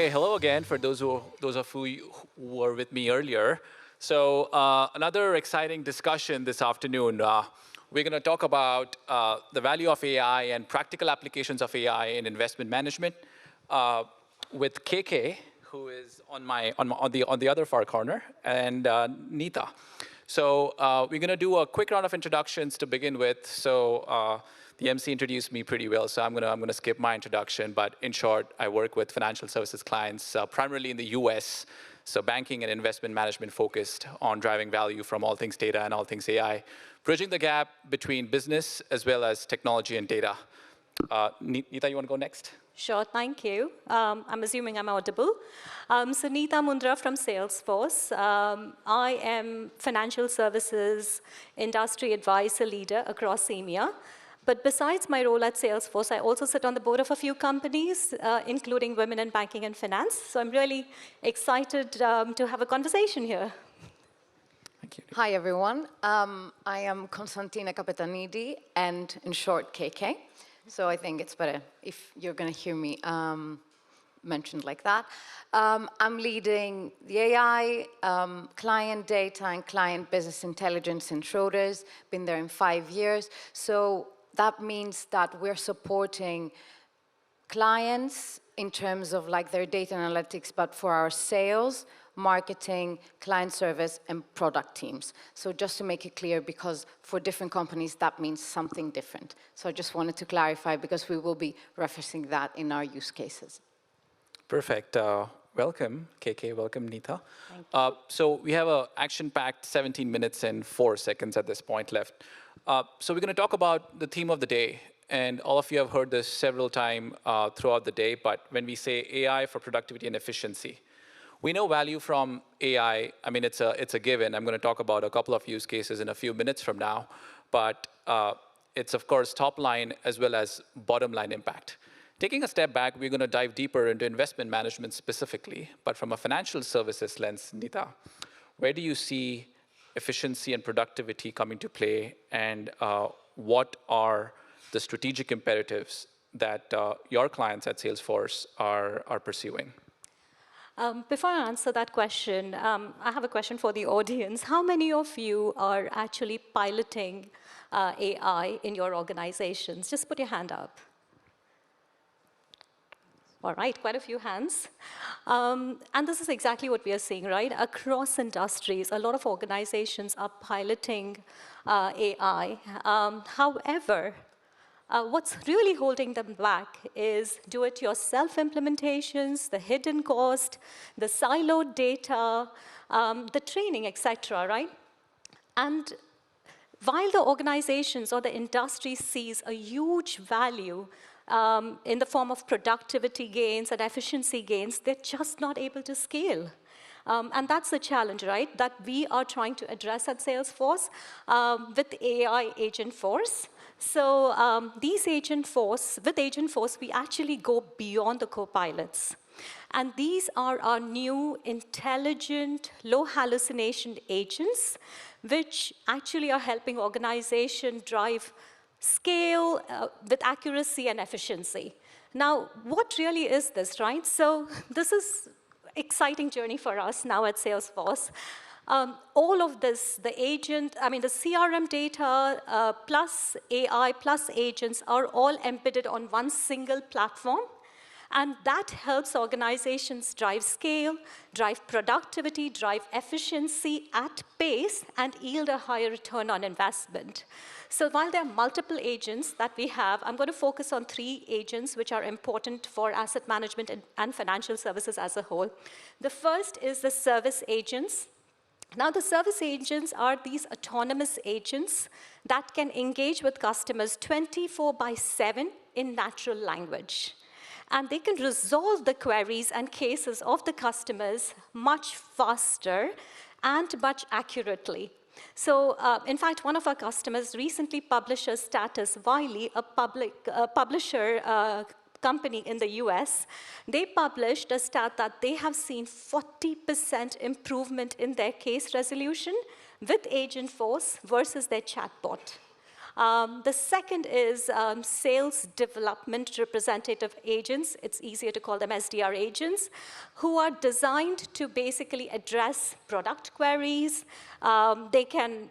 Okay, hello again for those of you who were with me earlier. So another exciting discussion this afternoon. We're going to talk about the value of AI and practical applications of AI in investment management with KK, who is on the other far corner, and Neeta. So we're going to do a quick round of introductions to begin with. So the MC introduced me pretty well, so I'm going to skip my introduction. But in short, I work with financial services clients, primarily in the US, so banking and investment management focused on driving value from all things data and all things AI, bridging the gap between business as well as technology and data. Neeta, you want to go next? Sure, thank you. I'm assuming I'm audible. So Neeta Mundra from Salesforce. I am financial services industry advisor leader across EMEA. But besides my role at Salesforce, I also sit on the board of a few companies, including Women in Banking and Finance. So I'm really excited to have a conversation here. Thank you. Hi, everyone. I am Konstantina Kapetanidi, and in short, KK. So I think it's better if you're going to hear me mentioned like that. I'm leading the AI, client data, and client business intelligence in Schroders. Been there in 5 years. So that means that we're supporting clients in terms of like their data analytics, but for our sales, marketing, client service, and product teams. So just to make it clear, because for different companies, that means something different. So I just wanted to clarify, because we will be referencing that in our use cases. Perfect. Welcome, KK. Welcome, Neeta. Thank you. So we have an action-packed 17 minutes and 4 seconds at this point left. So we're going to talk about the theme of the day. And all of you have heard this several times throughout the day. But when we say AI for productivity and efficiency, we know value from AI. I mean, it's a given. I'm going to talk about a couple of use cases in a few minutes from now. But it's, of course, top line as well as bottom line impact. Taking a step back, we're going to dive deeper into investment management specifically. But from a financial services lens, Neeta, where do you see efficiency and productivity coming to play? And what are the strategic imperatives that your clients at Salesforce are pursuing? Before I answer that question, I have a question for the audience. How many of you are actually piloting AI in your organizations? Just put your hand up. All right, quite a few hands. And this is exactly what we are seeing, right? Across industries, a lot of organizations are piloting AI. However, what's really holding them back is do-it-yourself implementations, the hidden cost, the siloed data, the training, et cetera, right? And while the organizations or the industry sees a huge value in the form of productivity gains and efficiency gains, they're just not able to scale. And that's the challenge, right, that we are trying to address at Salesforce with AI Agent Force. So with Agent Force, we actually go beyond the co-pilots. And these are our new intelligent, low hallucination agents, which actually are helping organizations drive scale with accuracy and efficiency. Now, what really is this, right? So this is an exciting journey for us now at Salesforce. All of this, the CRM data plus AI plus agents are all embedded on one single platform. And that helps organizations drive scale, drive productivity, drive efficiency at pace, and yield a higher return on investment. So while there are multiple agents that we have, I'm going to focus on 3 agents which are important for asset management and financial services as a whole. The first is the service agents. Now, the service agents are these autonomous agents that can engage with customers 24/7 in natural language. And they can resolve the queries and cases of the customers much faster and much accurately. So, in fact, one of our customers recently published a status, Wiley, a publisher company in the US. They published a stat that they have seen 40% improvement in their case resolution with Agent Force versus their chatbot. The second is sales development representative agents. It's easier to call them SDR agents, who are designed to basically address product queries. They can,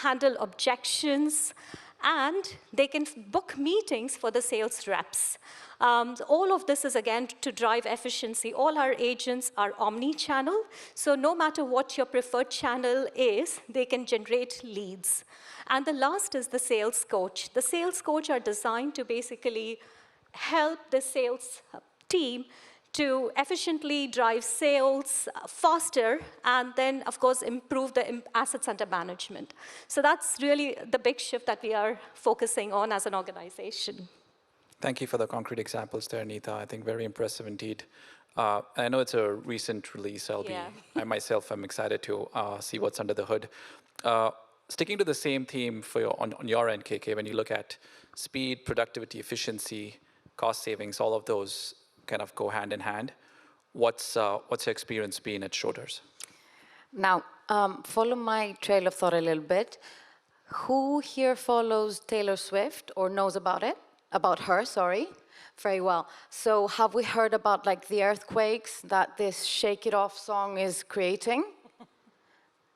handle objections, and they can book meetings for the sales reps. All of this is, again, to drive efficiency. All our agents are omni-channel, so no matter what your preferred channel is, they can generate leads. And the last is the sales coach. The sales coach are designed to basically help the sales team to efficiently drive sales faster, and then, of course, improve the assets under management. So that's really the big shift that we are focusing on as an organization. Thank you for the concrete examples there, Neeta. I think very impressive indeed. I know it's a recent release. I myself am excited to see what's under the hood. Sticking to the same theme on your end, KK, when you look at speed, productivity, efficiency, cost savings, all of those kind of go hand in hand. What's your experience been at Schroders? Now, follow my trail of thought a little bit. Who here follows Taylor Swift or knows about it? About her, sorry. Very well. So have we heard about the earthquakes that this Shake It Off song is creating?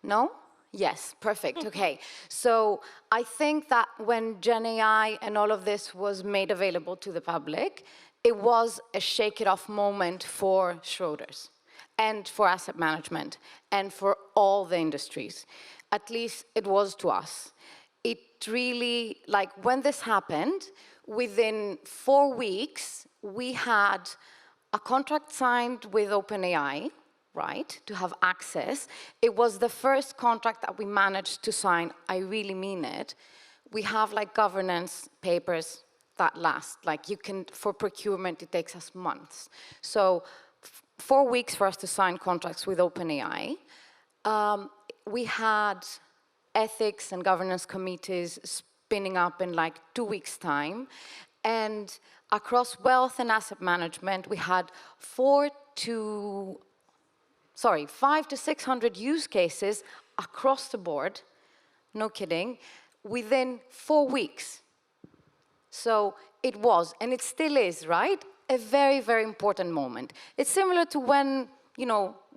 No? Yes, perfect, okay. So I think that when Gen AI and all of this was made available to the public, it was a shake it off moment for Schroders and for asset management and for all the industries. At least it was to us. It really, when this happened, within 4 weeks, we had a contract signed with OpenAI, right, to have access. It was the first contract that we managed to sign. I really mean it. We have governance papers that last. For procurement, it takes us months. So 4 weeks for us to sign contracts with OpenAI. We had ethics and governance committees spinning up in 2 weeks' time. And across wealth and asset management, we had 500 to 600 use cases across the board, no kidding, within 4 weeks. So it was, and it still is, right? A very, very important moment. It's similar to when,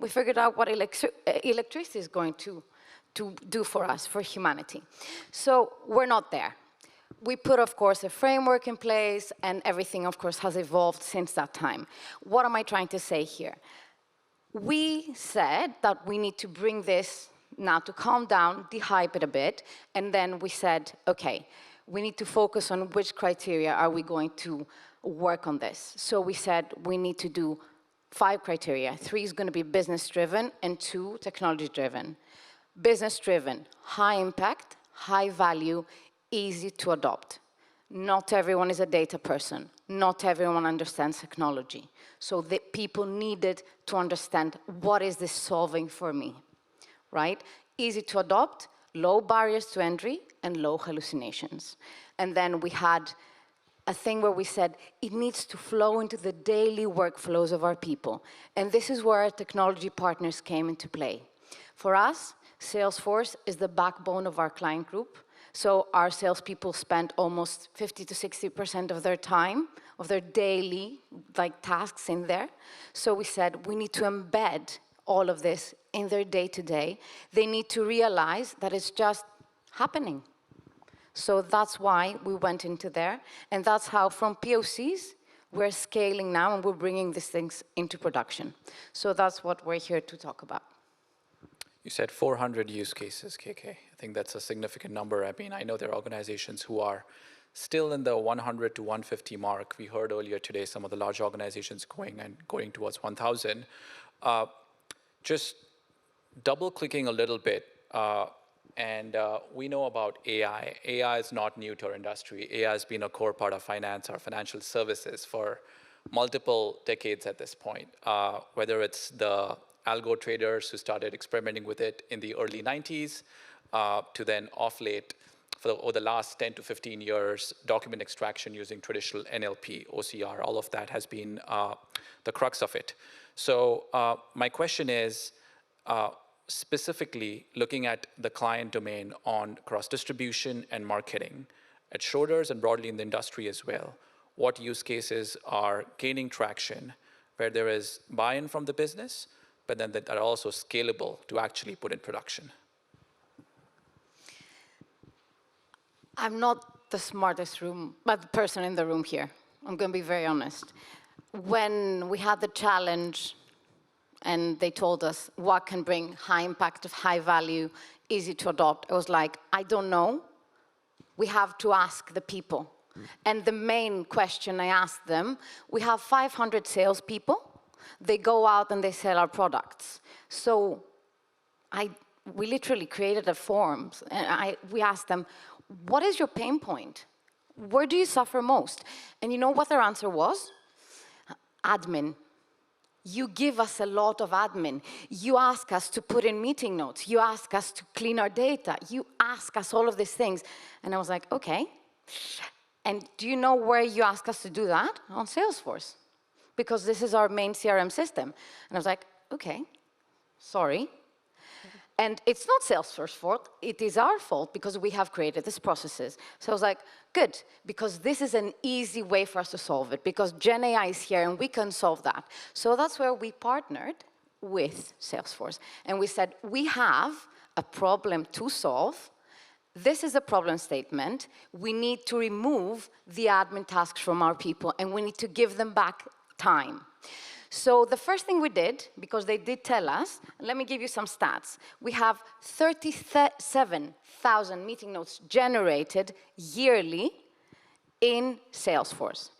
we figured out what electricity is going to do for us, for humanity. So we're not there. We put, of course, a framework in place, and everything, of course, has evolved since that time. What am I trying to say here? We said that we need to bring this now to calm down, de-hype it a bit, and then we said, okay, we need to focus on which criteria are we going to work on this. So we said we need to do 5 criteria. 3 is going to be business-driven, and 2, technology-driven. Business-driven, high impact, high value, easy to adopt. Not everyone is a data person. Not everyone understands technology. So the people needed to understand, what is this solving for me, right? Easy to adopt, low barriers to entry, and low hallucinations. And then we had a thing where we said, it needs to flow into the daily workflows of our people. And this is where our technology partners came into play. For us, Salesforce is the backbone of our client group. So our salespeople spend almost 50 to 60% of their time, of their daily tasks in there. So we said, we need to embed all of this in their day-to-day. They need to realize that it's just happening. So that's why we went into there. And that's how, from POCs, we're scaling now, and we're bringing these things into production. So that's what we're here to talk about. You said 400 use cases, KK. I think that's a significant number. I mean, I know there are organizations who are still in the 100 to 150 mark. We heard earlier today some of the large organizations going towards 1,000. Just double-clicking a little bit, we know about AI. AI is not new to our industry. AI has been a core part of finance, our financial services, for multiple decades at this point, whether it's the algo traders who started experimenting with it in the early 90s, to then off late, over the last 10 to 15 years, document extraction using traditional NLP, OCR, all of that has been the crux of it. So my question is, specifically looking at the client domain on cross-distribution and marketing at Schroders and broadly in the industry as well, what use cases are gaining traction, where there is buy-in from the business, but then that are also scalable to actually put in production? I'm not the smartest person in the room here. I'm going to be very honest. When we had the challenge and they told us what can bring high impact of high value, easy to adopt, I was like, I don't know. We have to ask the people. And the main question I asked them, we have 500 salespeople. They go out and they sell our products. So we literally created a form. And we asked them, what is your pain point? Where do you suffer most? And you know what their answer was? Admin. You give us a lot of admin. You ask us to put in meeting notes. You ask us to clean our data. You ask us all of these things. And I was like, okay. And do you know where you ask us to do that? On Salesforce. Because this is our main CRM system. And I was like, okay, sorry. And it's not Salesforce's fault, it is our fault because we have created these processes. So I was like, good, because this is an easy way for us to solve it, because Gen AI is here and we can solve that. So that's where we partnered with Salesforce. And we said, we have a problem to solve. This is a problem statement. We need to remove the admin tasks from our people, and we need to give them back time. So the first thing we did, because they did tell us, let me give you some stats. We have 37,000 meeting notes generated yearly in Salesforce.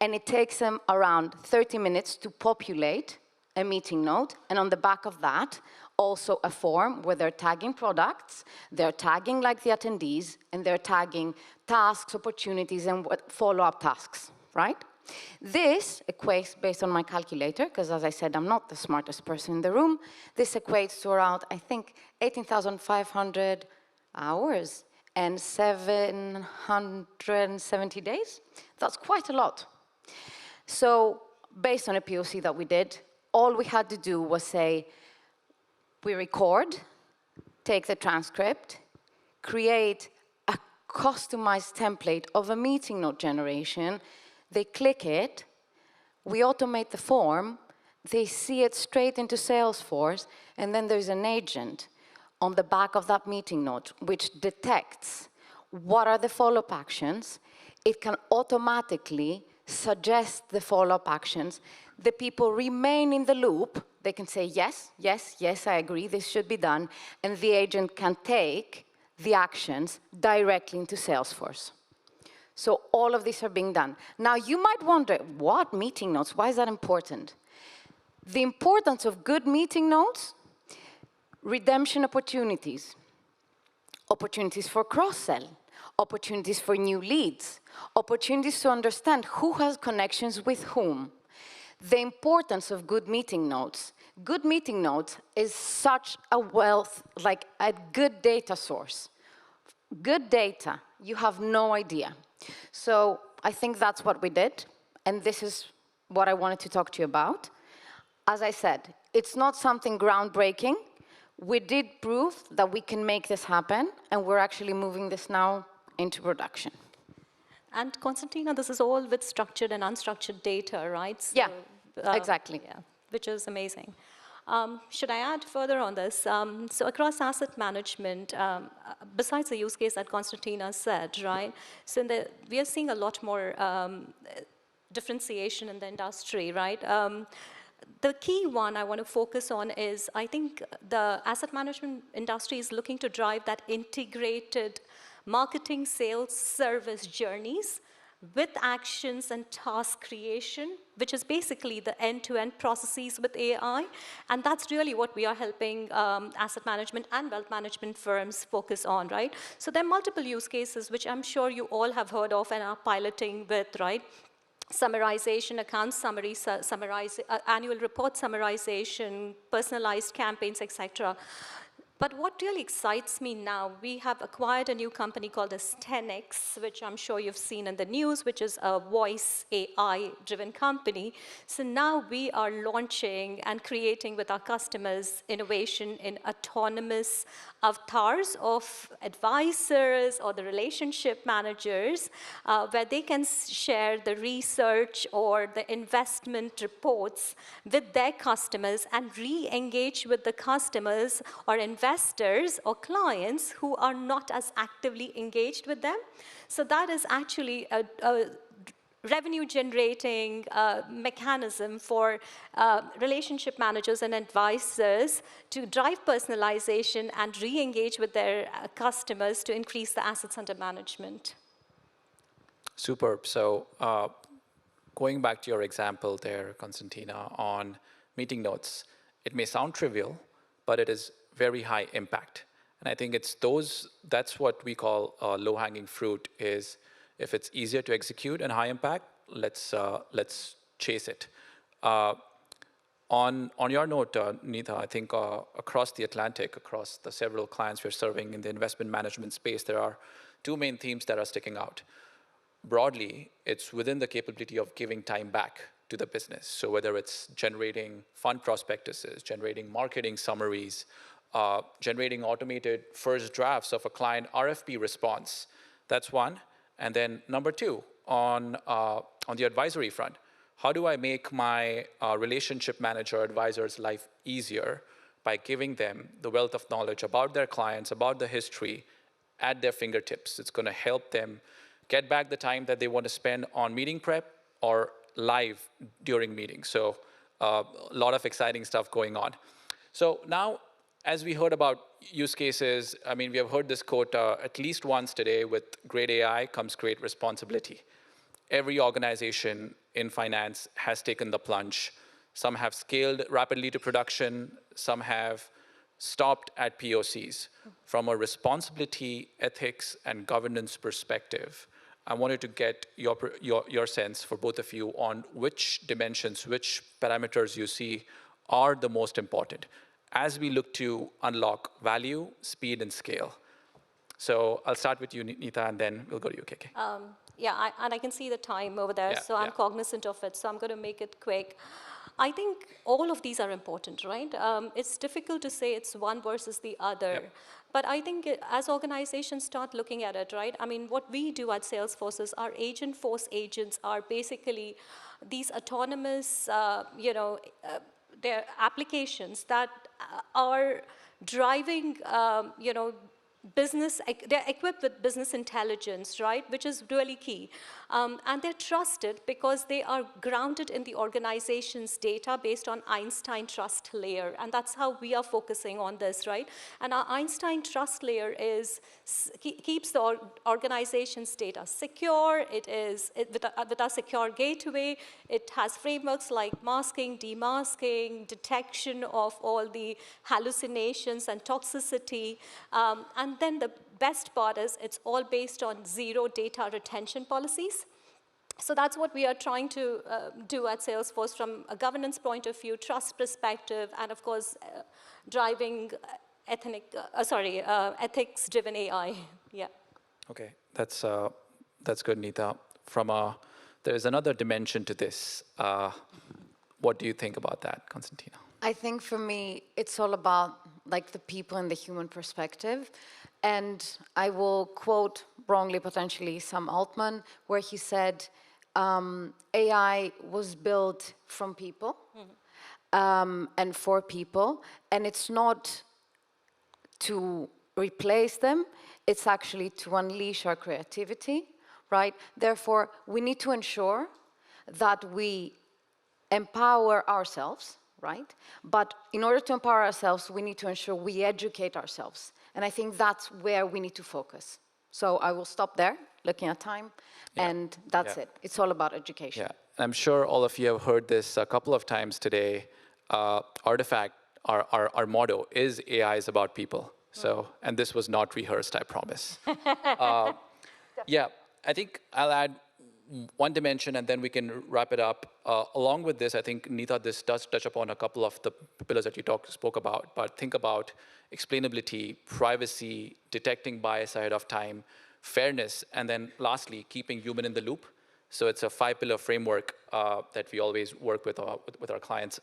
And it takes them around 30 minutes to populate a meeting note. And on the back of that, also a form where they're tagging products, they're tagging like the attendees, and they're tagging tasks, opportunities, and follow-up tasks, right? This equates, based on my calculator, because as I said, I'm not the smartest person in the room, this equates to around, I think, 18,500 hours and 770 days. That's quite a lot. So based on a POC that we did, all we had to do was say, we record, take the transcript, create a customized template of a meeting note generation. They click it, we automate the form, they see it straight into Salesforce, and then there's an agent on the back of that meeting note which detects what are the follow-up actions. It can automatically suggest the follow-up actions. The people remain in the loop. They can say, yes, yes, yes, I agree, this should be done, and the agent can take the actions directly into Salesforce. So all of these are being done. Now, you might wonder, what meeting notes? Why is that important? The importance of good meeting notes, redemption opportunities, opportunities for cross-sell, opportunities for new leads, opportunities to understand who has connections with whom. The importance of good meeting notes. Good meeting notes is such a wealth, like a good data source. Good data, you have no idea. So I think that's what we did, and this is what I wanted to talk to you about. As I said, it's not something groundbreaking. We did prove that we can make this happen, and we're actually moving this now into production. And Konstantina, this is all with structured and unstructured data, right? So, yeah, exactly. Yeah, which is amazing. Should I add further on this? So across asset management, besides the use case that Konstantina said, right? So we are seeing a lot more differentiation in the industry, right? The key one I want to focus on is, I think the asset management industry is looking to drive that integrated marketing, sales, service journeys with actions and task creation, which is basically the end-to-end processes with AI. And that's really what we are helping asset management and wealth management firms focus on, right? So there are multiple use cases, which I'm sure you all have heard of and are piloting with, right? Summarization, account summary, annual report summarization, personalized campaigns, etc. But what really excites me now, we have acquired a new company called as 10x, which I'm sure you've seen in the news, which is a voice AI-driven company. So now we are launching and creating with our customers innovation in autonomous avatars of advisors or the relationship managers, where they can share the research or the investment reports with their customers and re-engage with the customers or investors or clients who are not as actively engaged with them. So that is actually a revenue generating mechanism for relationship managers and advisors to drive personalization and re-engage with their customers to increase the assets under management. Superb. So going back to your example there, Konstantina, on meeting notes, it may sound trivial, but it is very high impact. And I think that's what we call low-hanging fruit, is if it's easier to execute and high impact, let's chase it. On your note, Neeta, I think across the Atlantic, across the several clients we're serving in the investment management space, there are two main themes that are sticking out. Broadly, it's within the capability of giving time back to the business. So whether it's generating fund prospectuses, generating marketing summaries, generating automated first drafts of a client RFP response, that's one. And then number two, on the advisory front, how do I make my relationship manager advisor's life easier by giving them the wealth of knowledge about their clients, about the history at their fingertips? It's going to help them get back the time that they want to spend on meeting prep or live during meetings. So a lot of exciting stuff going on. So now, as we heard about use cases, I mean, we have heard this quote at least once today: with great AI comes great responsibility. Every organization in finance has taken the plunge. Some have scaled rapidly to production. Some have stopped at POCs. From a responsibility, ethics, and governance perspective, I wanted to get your sense for both of you on which dimensions, which parameters you see are the most important as we look to unlock value, speed, and scale. So I'll start with you, Neeta, and then we'll go to you, KK. Yeah, and I can see the time over there, so I'm cognizant of it, so I'm going to make it quick. I think all of these are important, right? It's difficult to say it's one versus the other. Yep. But I think as organizations start looking at it, right? I mean, what we do at Salesforce is our agent force agents are basically these autonomous, they're applications that are driving, they're equipped with business intelligence, right, which is really key. And they're trusted because they are grounded in the organization's data based on Einstein trust layer. And that's how we are focusing on this, right? And our Einstein trust layer keeps the organization's data secure. With our secure gateway, it has frameworks like masking, demasking, detection of all the hallucinations and toxicity. And then the best part is it's all based on zero data retention policies. So that's what we are trying to do at Salesforce from a governance point of view, trust perspective, and of course, driving ethics-driven AI. Yeah. Okay, that's good, Neeta. There's another dimension to this. What do you think about that, Konstantina? I think for me, it's all about like the people and the human perspective. And I will quote wrongly, potentially, Sam Altman, where he said, AI was built from people and for people. And it's not to replace them. It's actually to unleash our creativity, right? Therefore, we need to ensure that we empower ourselves, right? But in order to empower ourselves, we need to ensure we educate ourselves. And I think that's where we need to focus. So I will stop there, looking at time, and that's it. It's all about education. Yeah, I'm sure all of you have heard this a couple of times today. Artefact, our motto is AI is about people. So, and this was not rehearsed, I promise. Yeah, I think I'll add one dimension, and then we can wrap it up. Along with this, I think, Neeta, this does touch upon a couple of the pillars that you spoke about, but think about explainability, privacy, detecting bias ahead of time, fairness, and then lastly, keeping human in the loop. So it's a 5-pillar framework that we always work with our clients.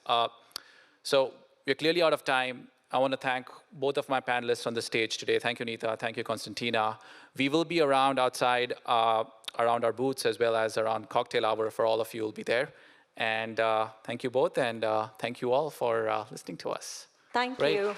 So we're clearly out of time. I want to thank both of my panelists on the stage today. Thank you, Neeta. Thank you, Konstantina. We will be around outside, around our booths, as well as around cocktail hour for all of you who will be there. And thank you both, and thank you all for listening to us. Thank Great. you.